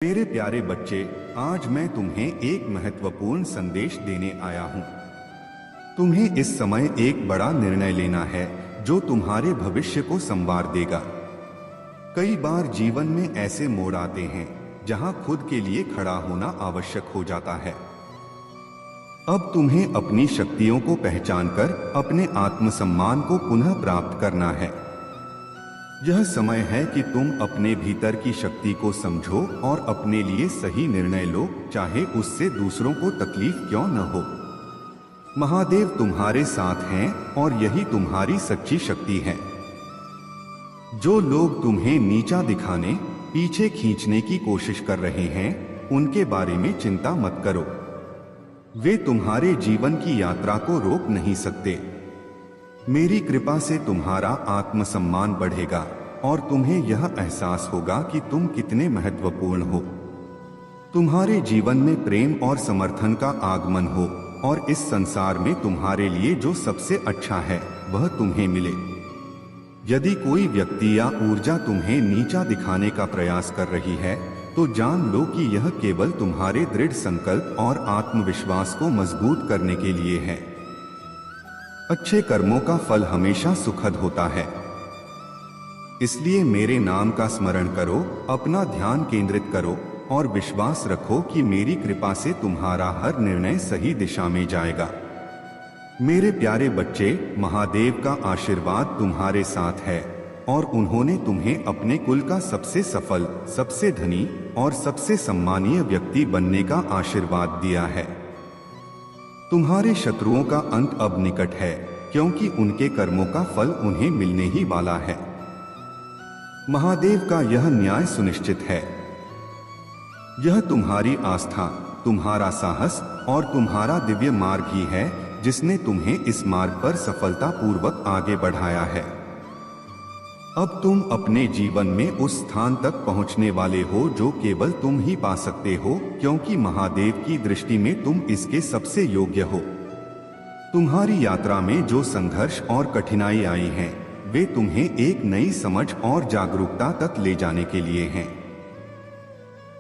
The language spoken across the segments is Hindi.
मेरे प्यारे बच्चे, आज मैं तुम्हें एक महत्वपूर्ण संदेश देने आया हूँ। तुम्हें इस समय एक बड़ा निर्णय लेना है जो तुम्हारे भविष्य को संवार देगा। कई बार जीवन में ऐसे मोड़ आते हैं जहाँ खुद के लिए खड़ा होना आवश्यक हो जाता है। अब तुम्हें अपनी शक्तियों को पहचानकर अपने आत्मसम्मान को पुनः प्राप्त करना है। यह समय है कि तुम अपने भीतर की शक्ति को समझो और अपने लिए सही निर्णय लो, चाहे उससे दूसरों को तकलीफ क्यों न हो। महादेव तुम्हारे साथ हैं और यही तुम्हारी सच्ची शक्ति है। जो लोग तुम्हें नीचा दिखाने, पीछे खींचने की कोशिश कर रहे हैं, उनके बारे में चिंता मत करो। वे तुम्हारे जीवन की यात्रा को रोक नहीं सकते। मेरी कृपा से तुम्हारा आत्मसम्मान बढ़ेगा और तुम्हें यह एहसास होगा कि तुम कितने महत्वपूर्ण हो। तुम्हारे जीवन में प्रेम और समर्थन का आगमन हो और इस संसार में तुम्हारे लिए जो सबसे अच्छा है वह तुम्हें मिले। यदि कोई व्यक्ति या ऊर्जा तुम्हें नीचा दिखाने का प्रयास कर रही है, तो जान लो कि यह केवल तुम्हारे दृढ़ संकल्प और आत्मविश्वास को मजबूत करने के लिए है। अच्छे कर्मों का फल हमेशा सुखद होता है। इसलिए मेरे नाम का स्मरण करो, अपना ध्यान केंद्रित करो और विश्वास रखो कि मेरी कृपा से तुम्हारा हर निर्णय सही दिशा में जाएगा। मेरे प्यारे बच्चे, महादेव का आशीर्वाद तुम्हारे साथ है और उन्होंने तुम्हें अपने कुल का सबसे सफल, सबसे धनी और सबसे सम्मानीय व्यक्ति बनने का आशीर्वाद दिया है। तुम्हारे शत्रुओं का अंत अब निकट है, क्योंकि उनके कर्मों का फल उन्हें मिलने ही वाला है। महादेव का यह न्याय सुनिश्चित है। यह तुम्हारी आस्था, तुम्हारा साहस और तुम्हारा दिव्य मार्ग ही है जिसने तुम्हें इस मार्ग पर सफलतापूर्वक आगे बढ़ाया है। अब तुम अपने जीवन में उस स्थान तक पहुंचने वाले हो जो केवल तुम ही पा सकते हो, क्योंकि महादेव की दृष्टि में तुम इसके सबसे योग्य हो। तुम्हारी यात्रा में जो संघर्ष और कठिनाई आई हैं, वे तुम्हें एक नई समझ और जागरूकता तक ले जाने के लिए हैं।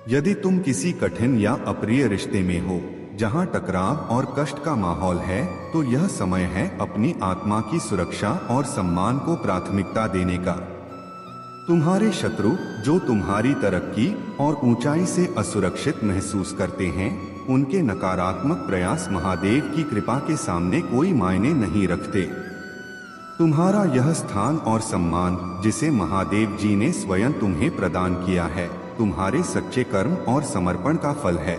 यदि तुम किसी कठिन या अप्रिय रिश्ते में हो जहां टकराव और कष्ट का माहौल है, तो यह समय है अपनी आत्मा की सुरक्षा और सम्मान को प्राथमिकता देने का। तुम्हारे शत्रु जो तुम्हारी तरक्की और ऊंचाई से असुरक्षित महसूस करते हैं, उनके नकारात्मक प्रयास महादेव की कृपा के सामने कोई मायने नहीं रखते। तुम्हारा यह स्थान और सम्मान जिसे महादेव जी ने स्वयं तुम्हें प्रदान किया है, तुम्हारे सच्चे कर्म और समर्पण का फल है।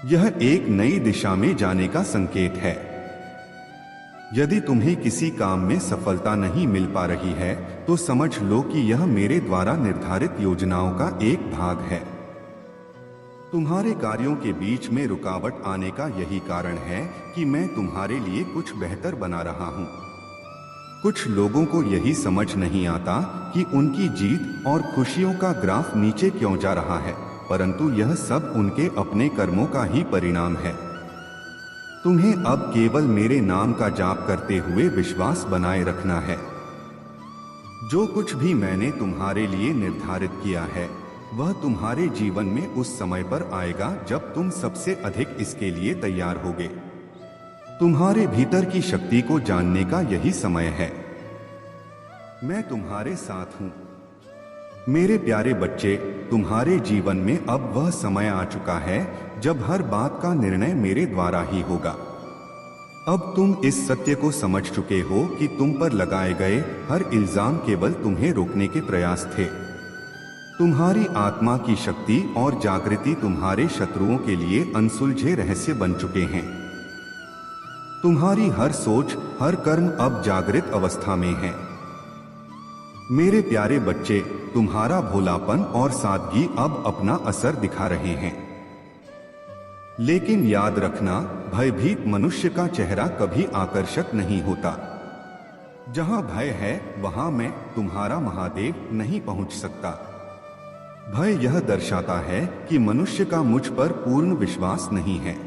यह एक नई दिशा में जाने का संकेत है। यदि तुम्हें किसी काम में सफलता नहीं मिल पा रही है, तो समझ लो कि यह मेरे द्वारा निर्धारित योजनाओं का एक भाग है। तुम्हारे कार्यों के बीच में रुकावट आने का यही कारण है कि मैं तुम्हारे लिए कुछ बेहतर बना रहा हूँ। कुछ लोगों को यही समझ नहीं आता कि उनकी जीत और खुशियों का ग्राफ नीचे क्यों जा रहा है, परंतु यह सब उनके अपने कर्मों का ही परिणाम है। तुम्हें अब केवल मेरे नाम का जाप करते हुए विश्वास बनाए रखना है। जो कुछ भी मैंने तुम्हारे लिए निर्धारित किया है, वह तुम्हारे जीवन में उस समय पर आएगा जब तुम सबसे अधिक इसके लिए तैयार होगे। तुम्हारे भीतर की शक्ति को जानने का यही समय है। मैं तुम्हारे साथ हूं। मेरे प्यारे बच्चे, तुम्हारे जीवन में अब वह समय आ चुका है जब हर बात का निर्णय मेरे द्वारा ही होगा। अब तुम इस सत्य को समझ चुके हो कि तुम पर लगाए गए हर इल्जाम केवल तुम्हें रोकने के प्रयास थे। तुम्हारी आत्मा की शक्ति और जागृति तुम्हारे शत्रुओं के लिए अनसुलझे रहस्य बन चुके हैं। तुम्हारी हर सोच, हर कर्म अब जागृत अवस्था में है। मेरे प्यारे बच्चे, तुम्हारा भोलापन और सादगी अब अपना असर दिखा रहे हैं। लेकिन याद रखना, भयभीत मनुष्य का चेहरा कभी आकर्षक नहीं होता। जहां भय है, वहां मैं, तुम्हारा महादेव, नहीं पहुंच सकता। भय यह दर्शाता है कि मनुष्य का मुझ पर पूर्ण विश्वास नहीं है।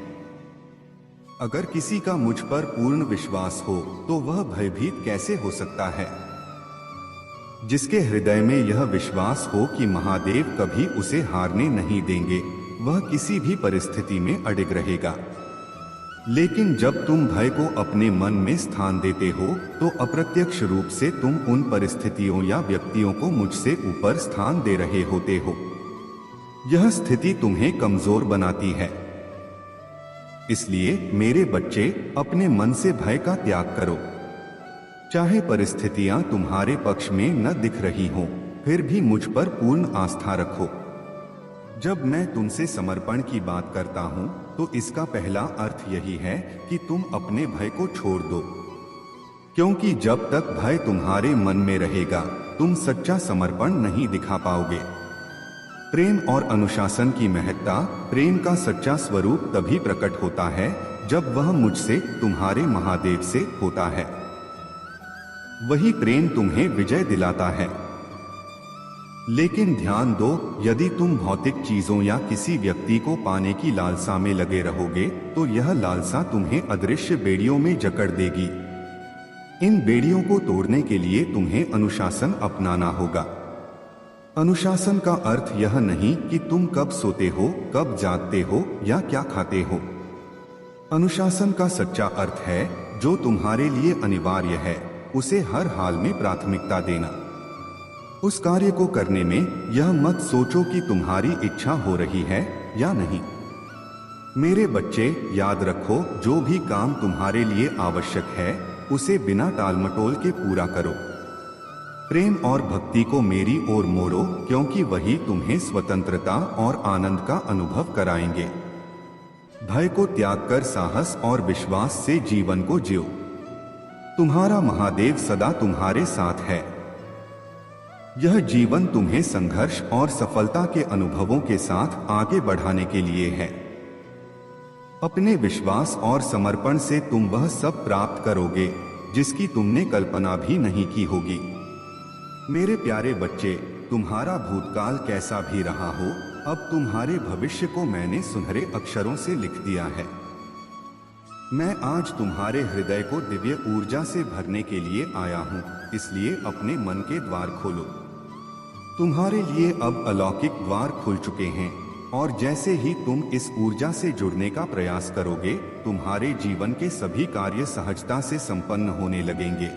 अगर किसी का मुझ पर पूर्ण विश्वास हो, तो वह भयभीत कैसे हो सकता है? जिसके हृदय में यह विश्वास हो कि महादेव कभी उसे हारने नहीं देंगे, वह किसी भी परिस्थिति में अडिग रहेगा। लेकिन जब तुम भय को अपने मन में स्थान देते हो तो अप्रत्यक्ष रूप से तुम उन परिस्थितियों या व्यक्तियों को मुझसे ऊपर स्थान दे रहे होते हो। यह स्थिति तुम्हें कमजोर बनाती है। इसलिए मेरे बच्चे, अपने मन से भय का त्याग करो। चाहे परिस्थितियां तुम्हारे पक्ष में न दिख रही हों, फिर भी मुझ पर पूर्ण आस्था रखो। जब मैं तुमसे समर्पण की बात करता हूं, तो इसका पहला अर्थ यही है कि तुम अपने भय को छोड़ दो, क्योंकि जब तक भय तुम्हारे मन में रहेगा, तुम सच्चा समर्पण नहीं दिखा पाओगे। प्रेम और अनुशासन की महत्ता, प्रेम का सच्चा स्वरूप तभी प्रकट होता है जब वह मुझसे, तुम्हारे महादेव से होता है। वही प्रेम तुम्हें विजय दिलाता है। लेकिन ध्यान दो, यदि तुम भौतिक चीजों या किसी व्यक्ति को पाने की लालसा में लगे रहोगे, तो यह लालसा तुम्हें अदृश्य बेड़ियों में जकड़ देगी। इन बेड़ियों को तोड़ने के लिए तुम्हें अनुशासन अपनाना होगा। अनुशासन का अर्थ यह नहीं कि तुम कब सोते हो, कब जागते हो या क्या खाते हो। अनुशासन का सच्चा अर्थ है, जो तुम्हारे लिए अनिवार्य है उसे हर हाल में प्राथमिकता देना। उस कार्य को करने में यह मत सोचो कि तुम्हारी इच्छा हो रही है या नहीं। मेरे बच्चे, याद रखो, जो भी काम तुम्हारे लिए आवश्यक है उसे बिना टालमटोल के पूरा करो। प्रेम और भक्ति को मेरी ओर मोड़ो, क्योंकि वही तुम्हें स्वतंत्रता और आनंद का अनुभव कराएंगे। भय को त्याग कर साहस और विश्वास से जीवन को जियो। तुम्हारा महादेव सदा तुम्हारे साथ है। यह जीवन तुम्हें संघर्ष और सफलता के अनुभवों के साथ आगे बढ़ाने के लिए है। अपने विश्वास और समर्पण से तुम वह सब प्राप्त करोगे जिसकी तुमने कल्पना भी नहीं की होगी। मेरे प्यारे बच्चे, तुम्हारा भूतकाल कैसा भी रहा हो, अब तुम्हारे भविष्य को मैंने सुनहरे अक्षरों से लिख दिया है। मैं आज तुम्हारे हृदय को दिव्य ऊर्जा से भरने के लिए आया हूँ, इसलिए अपने मन के द्वार खोलो। तुम्हारे लिए अब अलौकिक द्वार खुल चुके हैं, और जैसे ही तुम इस ऊर्जा से जुड़ने का प्रयास करोगे, तुम्हारे जीवन के सभी कार्य सहजता से संपन्न होने लगेंगे।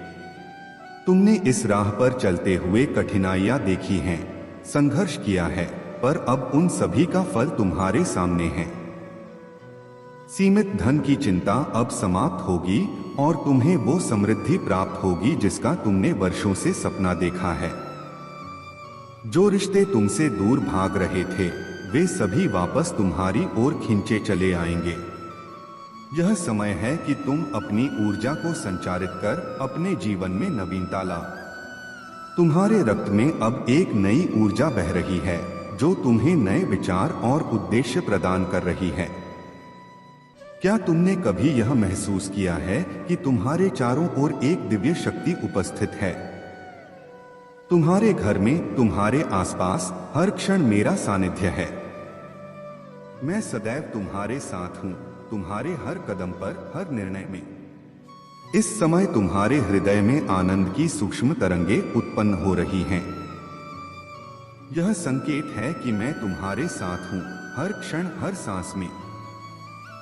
तुमने इस राह पर चलते हुए कठिनाइयां देखी हैं, संघर्ष किया है, पर अब उन सभी का फल तुम्हारे सामने है। सीमित धन की चिंता अब समाप्त होगी और तुम्हें वो समृद्धि प्राप्त होगी जिसका तुमने वर्षों से सपना देखा है। जो रिश्ते तुमसे दूर भाग रहे थे, वे सभी वापस तुम्हारी ओर खींचे चले आएंगे। यह समय है कि तुम अपनी ऊर्जा को संचारित कर अपने जीवन में नवीनता ला। तुम्हारे रक्त में अब एक नई ऊर्जा बह रही है, जो तुम्हें नए विचार और उद्देश्य प्रदान कर रही है। क्या तुमने कभी यह महसूस किया है कि तुम्हारे चारों ओर एक दिव्य शक्ति उपस्थित है? तुम्हारे घर में, तुम्हारे आसपास हर क्षण मेरा सानिध्य है। मैं सदैव तुम्हारे साथ हूं, तुम्हारे हर कदम पर, हर निर्णय में। इस समय तुम्हारे हृदय में आनंद की सूक्ष्म तरंगे उत्पन्न हो रही हैं। यह संकेत है कि मैं तुम्हारे साथ हूं, हर क्षण, हर सांस में।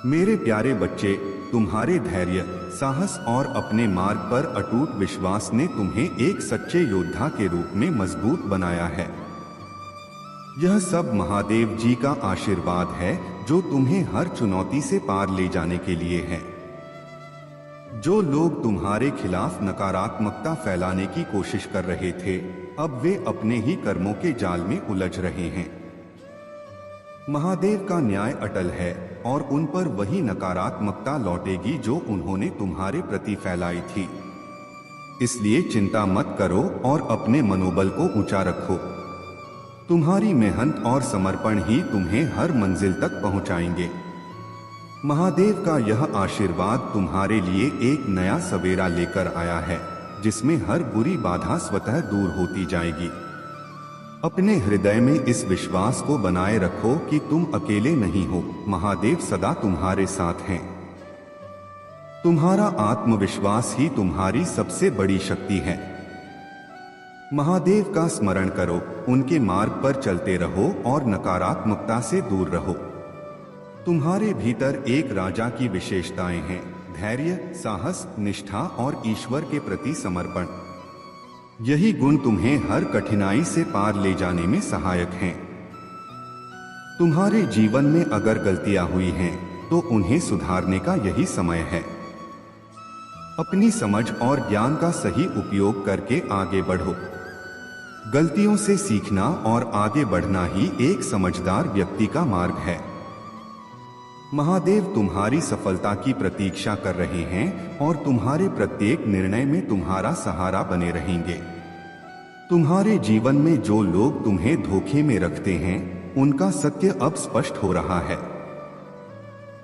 मेरे प्यारे बच्चे, तुम्हारे धैर्य, साहस और अपने मार्ग पर अटूट विश्वास ने तुम्हें एक सच्चे योद्धा के रूप में मजबूत बनाया है। यह सब महादेव जी का आशीर्वाद है, जो तुम्हें हर चुनौती से पार ले जाने के लिए है। जो लोग तुम्हारे खिलाफ नकारात्मकता फैलाने की कोशिश कर रहे थे, अब वे अपने ही कर्मों के जाल में उलझ रहे हैं। महादेव का न्याय अटल है और उन पर वही नकारात्मकता लौटेगी जो उन्होंने तुम्हारे प्रति फैलाई थी। इसलिए चिंता मत करो और अपने मनोबल को ऊंचा रखो। तुम्हारी मेहनत और समर्पण ही तुम्हें हर मंजिल तक पहुंचाएंगे। महादेव का यह आशीर्वाद तुम्हारे लिए एक नया सवेरा लेकर आया है, जिसमें हर बुरी बाधा स्वतः दूर होती जाएगी। अपने हृदय में इस विश्वास को बनाए रखो कि तुम अकेले नहीं हो, महादेव सदा तुम्हारे साथ हैं। तुम्हारा आत्मविश्वास ही तुम्हारी सबसे बड़ी शक्ति है। महादेव का स्मरण करो, उनके मार्ग पर चलते रहो और नकारात्मकता से दूर रहो। तुम्हारे भीतर एक राजा की विशेषताएं हैं: धैर्य, साहस, निष्ठा और ईश्वर के प्रति समर्पण। यही गुण तुम्हें हर कठिनाई से पार ले जाने में सहायक हैं। तुम्हारे जीवन में अगर गलतियां हुई हैं, तो उन्हें सुधारने का यही समय है। अपनी समझ और ज्ञान का सही उपयोग करके आगे बढ़ो। गलतियों से सीखना और आगे बढ़ना ही एक समझदार व्यक्ति का मार्ग है। महादेव तुम्हारी सफलता की प्रतीक्षा कर रहे हैं और तुम्हारे प्रत्येक निर्णय में तुम्हारा सहारा बने रहेंगे। तुम्हारे जीवन में जो लोग तुम्हें धोखे में रखते हैं, उनका सत्य अब स्पष्ट हो रहा है।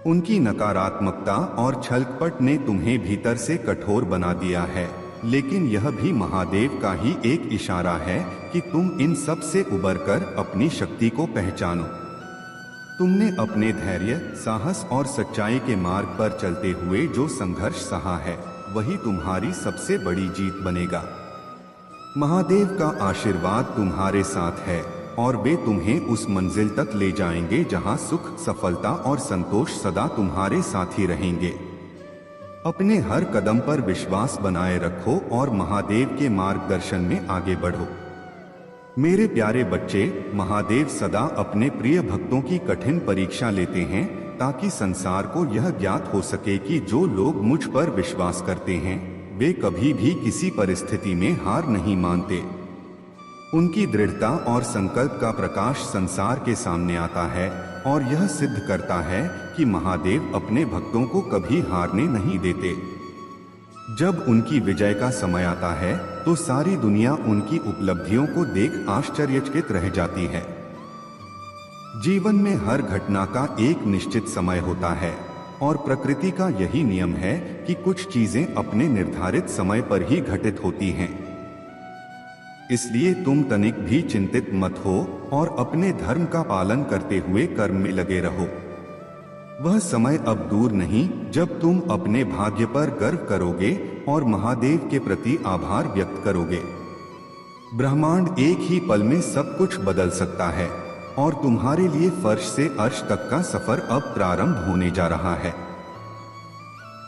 उनकी नकारात्मकता और छलकपट ने तुम्हें भीतर से कठोर बना दिया है, लेकिन यह भी महादेव का ही एक इशारा है कि तुम इन सब से उबरकर अपनी शक्ति को पहचानो। तुमने अपने धैर्य, साहस और सच्चाई के मार्ग पर चलते हुए जो संघर्ष सहा है, वही तुम्हारी सबसे बड़ी जीत बनेगा। महादेव का आशीर्वाद तुम्हारे साथ है और वे तुम्हें उस मंजिल तक ले जाएंगे जहां सुख, सफलता और संतोष सदा तुम्हारे साथ ही रहेंगे। अपने हर कदम पर विश्वास बनाए रखो और महादेव के मार्गदर्शन में आगे बढ़ो। मेरे प्यारे बच्चे, महादेव सदा अपने प्रिय भक्तों की कठिन परीक्षा लेते हैं ताकि संसार को यह ज्ञात हो सके कि जो लोग मुझ पर विश्वास करते हैं, वे कभी भी किसी परिस्थिति में हार नहीं मानते। उनकी दृढ़ता और संकल्प का प्रकाश संसार के सामने आता है और यह सिद्ध करता है कि महादेव अपने भक्तों को कभी हारने नहीं देते। जब उनकी विजय का समय आता है, तो सारी दुनिया उनकी उपलब्धियों को देख आश्चर्यचकित रह जाती है। जीवन में हर घटना का एक निश्चित समय होता है और प्रकृति का यही नियम है कि कुछ चीजें अपने निर्धारित समय पर ही घटित होती हैं। इसलिए तुम तनिक भी चिंतित मत हो और अपने धर्म का पालन करते हुए कर्म में लगे रहो। वह समय अब दूर नहीं जब तुम अपने भाग्य पर गर्व करोगे और महादेव के प्रति आभार व्यक्त करोगे। ब्रह्मांड एक ही पल में सब कुछ बदल सकता है और तुम्हारे लिए फर्श से अर्श तक का सफर अब प्रारंभ होने जा रहा है।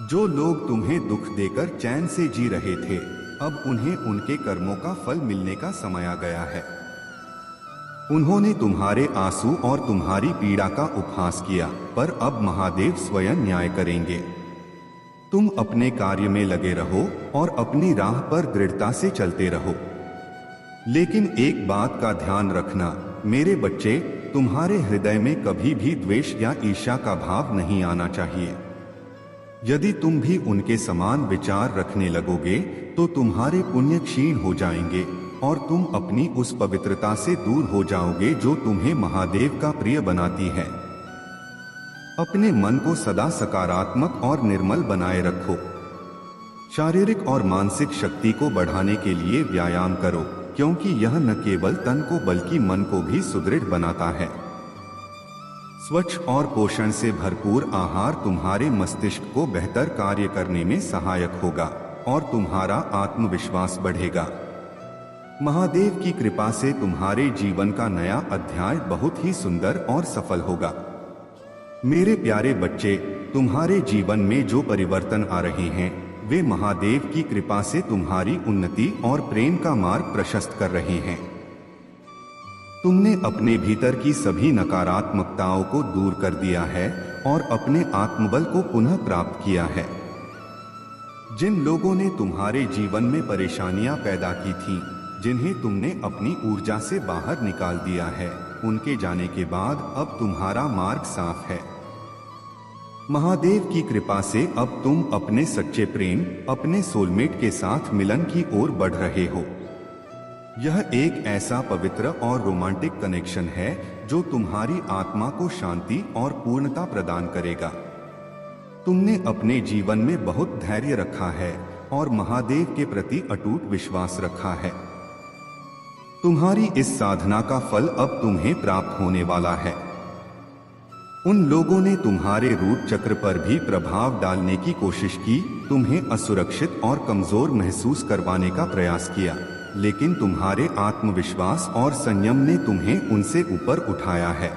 जो लोग तुम्हें दुख देकर चैन से जी रहे थे, अब उन्हें उनके कर्मों का फल मिलने का समय आ गया है। उन्होंने तुम्हारे आंसू और तुम्हारी पीड़ा का उपहास किया, पर अब महादेव स्वयं न्याय करेंगे। तुम अपने कार्य में लगे रहो और अपनी राह पर दृढ़ता से चलते रहो। लेकिन एक बात का ध्यान रखना मेरे बच्चे, तुम्हारे हृदय में कभी भी द्वेष या ईर्ष्या का भाव नहीं आना चाहिए। यदि तुम भी उनके समान विचार रखने लगोगे तो तुम्हारे पुण्य क्षीण हो जाएंगे और तुम अपनी उस पवित्रता से दूर हो जाओगे जो तुम्हें महादेव का प्रिय बनाती है। अपने मन को सदा सकारात्मक और निर्मल बनाए रखो। शारीरिक और मानसिक शक्ति को बढ़ाने के लिए व्यायाम करो, क्योंकि यह न केवल तन को बल्कि मन को भी सुदृढ़ बनाता है। स्वच्छ और पोषण से भरपूर आहार तुम्हारे मस्तिष्क को बेहतर कार्य करने में सहायक होगा और तुम्हारा आत्मविश्वास बढ़ेगा। महादेव की कृपा से तुम्हारे जीवन का नया अध्याय बहुत ही सुंदर और सफल होगा। मेरे प्यारे बच्चे, तुम्हारे जीवन में जो परिवर्तन आ रहे हैं, वे महादेव की कृपा से तुम्हारी उन्नति और प्रेम का मार्ग प्रशस्त कर रहे हैं। तुमने अपने भीतर की सभी नकारात्मकताओं को दूर कर दिया है और अपने आत्मबल को पुनः प्राप्त किया है। जिन लोगों ने तुम्हारे जीवन में परेशानियां पैदा की थीं, जिन्हें तुमने अपनी ऊर्जा से बाहर निकाल दिया है, उनके जाने के बाद अब तुम्हारा मार्ग साफ है। महादेव की कृपा से अब तुम अपने सच्चे प्रेम, अपने सोलमेट के साथ मिलन की ओर बढ़ रहे हो। यह एक ऐसा पवित्र और रोमांटिक कनेक्शन है जो तुम्हारी आत्मा को शांति और पूर्णता प्रदान करेगा। तुमने अपने जीवन में बहुत धैर्य रखा है और महादेव के प्रति अटूट विश्वास रखा है। तुम्हारी इस साधना का फल अब तुम्हें प्राप्त होने वाला है। उन लोगों ने तुम्हारे रूट चक्र पर भी प्रभाव डालने की कोशिश की, तुम्हें असुरक्षित और कमजोर महसूस करवाने का प्रयास किया, लेकिन तुम्हारे आत्मविश्वास और संयम ने तुम्हें उनसे ऊपर उठाया है।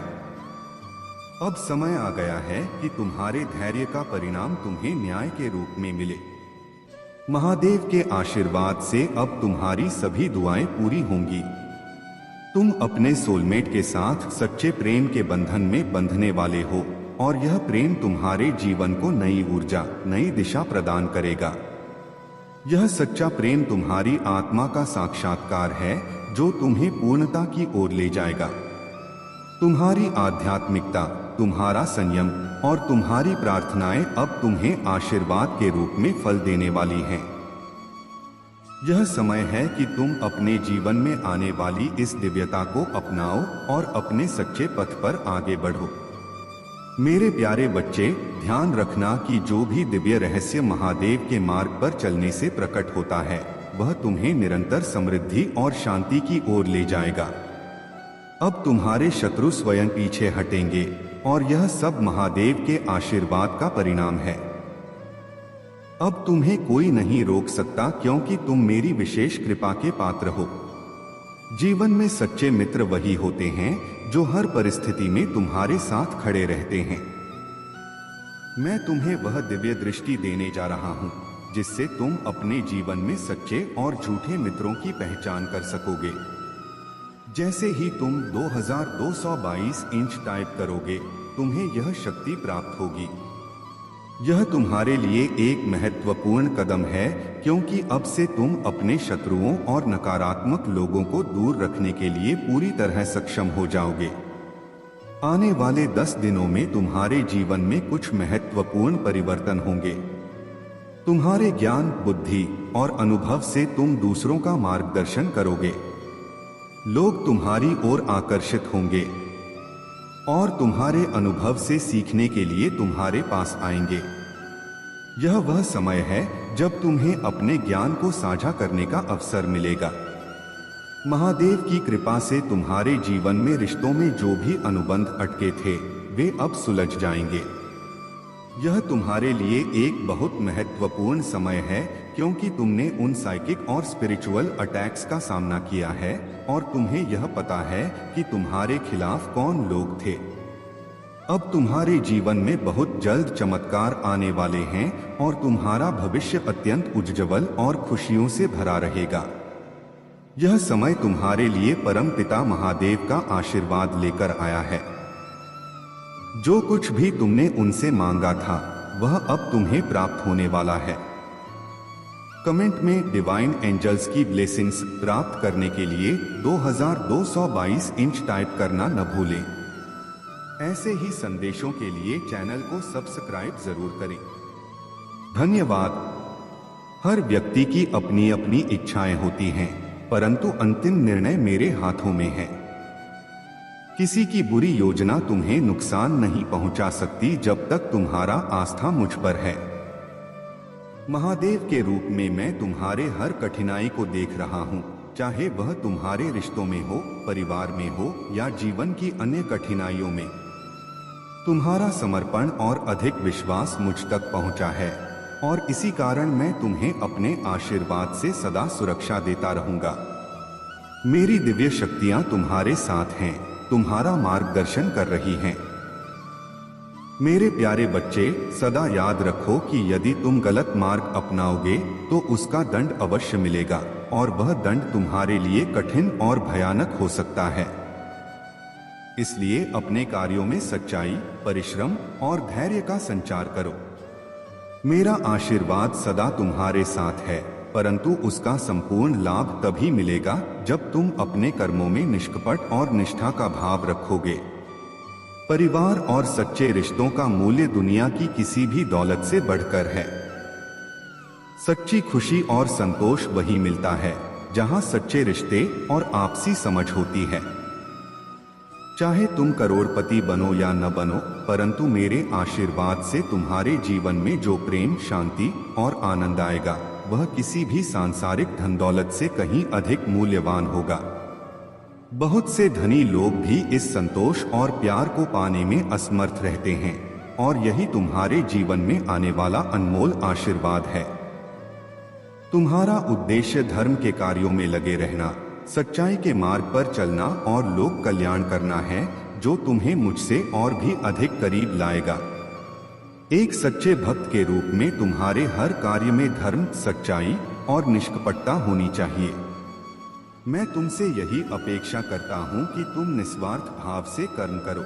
अब समय आ गया है कि तुम्हारे धैर्य का परिणाम तुम्हें न्याय के रूप में मिले। महादेव के आशीर्वाद से अब तुम्हारी सभी दुआएं पूरी होंगी। तुम अपने सोलमेट के साथ सच्चे प्रेम के बंधन में बंधने वाले हो और यह प्रेम तुम्हारे जीवन को नई ऊर्जा, नई दिशा प्रदान करेगा। यह सच्चा प्रेम तुम्हारी आत्मा का साक्षात्कार है जो तुम्हें पूर्णता की ओर ले जाएगा। तुम्हारी आध्यात्मिकता, तुम्हारा संयम और तुम्हारी प्रार्थनाएं अब तुम्हें आशीर्वाद के रूप में फल देने वाली हैं। यह समय है कि तुम अपने जीवन में आने वाली इस दिव्यता को अपनाओ और अपने सच्चे पथ पर आगे बढ़ो। मेरे प्यारे बच्चे, ध्यान रखना कि जो भी दिव्य रहस्य महादेव के मार्ग पर चलने से प्रकट होता है वह तुम्हें निरंतर समृद्धि और शांति की ओर ले जाएगा। अब तुम्हारे शत्रु स्वयं पीछे हटेंगे और यह सब महादेव के आशीर्वाद का परिणाम है। अब तुम्हें कोई नहीं रोक सकता क्योंकि तुम मेरी विशेष कृपा के पात्र हो। जीवन में सच्चे मित्र वही होते हैं जो हर परिस्थिति में तुम्हारे साथ खड़े रहते हैं। मैं तुम्हें वह दिव्य दृष्टि देने जा रहा हूं जिससे तुम अपने जीवन में सच्चे और झूठे मित्रों की पहचान कर सकोगे। जैसे ही तुम 2222 इंच टाइप करोगे, तुम्हें यह शक्ति प्राप्त होगी। यह तुम्हारे लिए एक महत्वपूर्ण कदम है क्योंकि अब से तुम अपने शत्रुओं और नकारात्मक लोगों को दूर रखने के लिए पूरी तरह सक्षम हो जाओगे। आने वाले 10 दिनों में तुम्हारे जीवन में कुछ महत्वपूर्ण परिवर्तन होंगे। तुम्हारे ज्ञान, बुद्धि और अनुभव से तुम दूसरों का मार्गदर्शन करोगे। लोग तुम्हारी ओर आकर्षित होंगे और तुम्हारे अनुभव से सीखने के लिए तुम्हारे पास आएंगे। यह वह समय है जब तुम्हें अपने ज्ञान को साझा करने का अवसर मिलेगा। महादेव की कृपा से तुम्हारे जीवन में रिश्तों में जो भी अनुबंध अटके थे वे अब सुलझ जाएंगे। यह तुम्हारे लिए एक बहुत महत्वपूर्ण समय है क्योंकि तुमने उन साइकिक और स्पिरिचुअल अटैक्स का सामना किया है और तुम्हें यह पता है कि तुम्हारे खिलाफ कौन लोग थे। अब तुम्हारे जीवन में बहुत जल्द चमत्कार आने वाले हैं और तुम्हारा भविष्य अत्यंत उज्ज्वल और खुशियों से भरा रहेगा। यह समय तुम्हारे लिए परम पिता महादेव का आशीर्वाद लेकर आया है। जो कुछ भी तुमने उनसे मांगा था वह अब तुम्हें प्राप्त होने वाला है। कमेंट में डिवाइन एंजल्स की ब्लेसिंग्स प्राप्त करने के लिए 2222 इंच टाइप करना न भूलें। ऐसे ही संदेशों के लिए चैनल को सब्सक्राइब जरूर करें। धन्यवाद। हर व्यक्ति की अपनी अपनी इच्छाएं होती हैं, परंतु अंतिम निर्णय मेरे हाथों में है। किसी की बुरी योजना तुम्हें नुकसान नहीं पहुंचा सकती जब तक तुम्हारा आस्था मुझ पर है। महादेव के रूप में मैं तुम्हारे हर कठिनाई को देख रहा हूं, चाहे वह तुम्हारे रिश्तों में हो, परिवार में हो या जीवन की अन्य कठिनाइयों में। तुम्हारा समर्पण और अधिक विश्वास मुझ तक पहुंचा है और इसी कारण मैं तुम्हें अपने आशीर्वाद से सदा सुरक्षा देता रहूंगा। मेरी दिव्य शक्तियां तुम्हारे साथ हैं, तुम्हारा मार्गदर्शन कर रही हैं। मेरे प्यारे बच्चे, सदा याद रखो कि यदि तुम गलत मार्ग अपनाओगे तो उसका दंड अवश्य मिलेगा और वह दंड तुम्हारे लिए कठिन और भयानक हो सकता है। इसलिए अपने कार्यों में सच्चाई, परिश्रम और धैर्य का संचार करो। मेरा आशीर्वाद सदा तुम्हारे साथ है, परंतु उसका संपूर्ण लाभ तभी मिलेगा जब तुम अपने कर्मों में निष्कपट और निष्ठा का भाव रखोगे। परिवार और सच्चे रिश्तों का मूल्य दुनिया की किसी भी दौलत से बढ़कर है। सच्ची खुशी और संतोष वही मिलता है जहां सच्चे रिश्ते और आपसी समझ होती है। चाहे तुम करोड़पति बनो या न बनो, परंतु मेरे आशीर्वाद से तुम्हारे जीवन में जो प्रेम, शांति और आनंद आएगा वह किसी भी सांसारिक धन दौलत से कहीं अधिक मूल्यवान होगा। बहुत से धनी लोग भी इस संतोष और प्यार को पाने में असमर्थ रहते हैं और यही तुम्हारे जीवन में आने वाला अनमोल आशीर्वाद है। तुम्हारा उद्देश्य धर्म के कार्यों में लगे रहना, सच्चाई के मार्ग पर चलना और लोक कल्याण करना है, जो तुम्हें मुझसे और भी अधिक करीब लाएगा। एक सच्चे भक्त के रूप में तुम्हारे हर कार्य में धर्म, सच्चाई और निष्कपटता होनी चाहिए। मैं तुमसे यही अपेक्षा करता हूं कि तुम निस्वार्थ भाव से कर्म करो।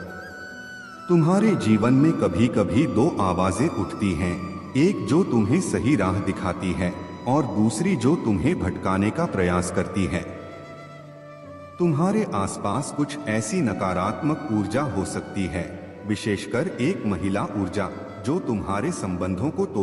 तुम्हारे जीवन में कभी कभी दो आवाजें उठती हैं, एक जो तुम्हें सही राह दिखाती है और दूसरी जो तुम्हें भटकाने का प्रयास करती है। तुम्हारे आसपास कुछ ऐसी नकारात्मक ऊर्जा हो सकती है, विशेषकर एक महिला ऊर्जा, जो तुम्हारे संबंधों को